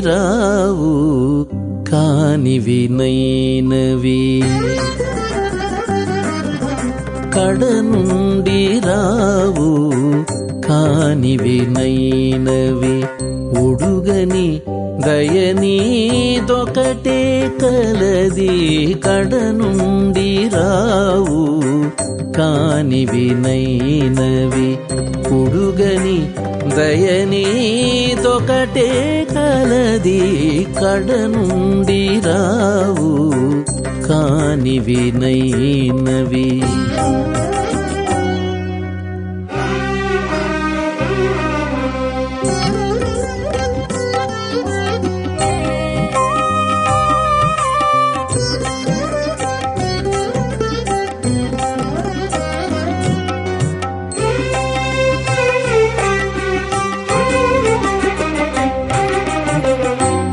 రావు కానివి నైనవి, కడ నుండి రావు కానివి నైనవి, ఉడుగని దయనీదొకటే కలది, కడ నుండి రావు కానివి నైనవి, ఉడుగని దయనీదొకటే కలది, కడ నుండి రావు కానివి నైనవి.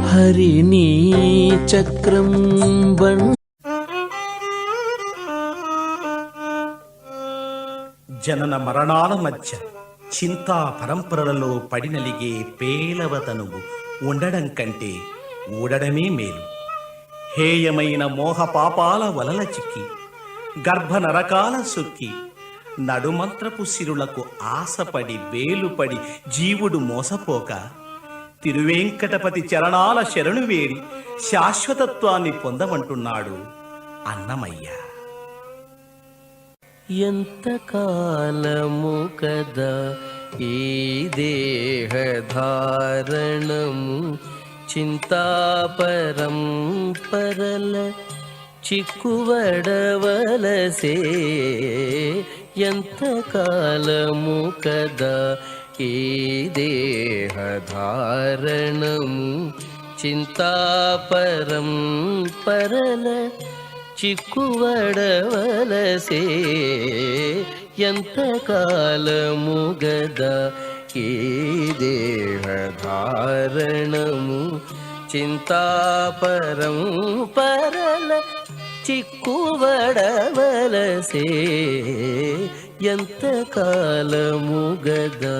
హరినీ చక్రం జనన మరణాల మధ్య చింతా పరంపరలలో పడినలిగే పేలవతనువు ఉండడం కంటే ఊడడమే మేలు. హేయమైన మోహ పాపాల వలల చిక్కి గర్భ నరకాల సొక్కి నడుమంత్రపు సిరులకు ఆశపడి వేలుపడి జీవుడు మోసపోక తిరువేంకటపతి చరణాల శరణు వేడి శాశ్వతత్వాన్ని పొందమంటున్నాడు అన్నమయ్య. ఎంతకాలము కదా ఈ దేహధారణము, చింతాపరంపరల చిక్కువడవలసే, ఎంతకాలము కదా ఈ దేహధారణము, చింతాపరంపరల చిక్కువడవలసే, ఎంతకాలము గదా ఈ దేహధారణము, చింతాపరంపరల చిక్కువడవలసే, ఎంతకాలము గదా.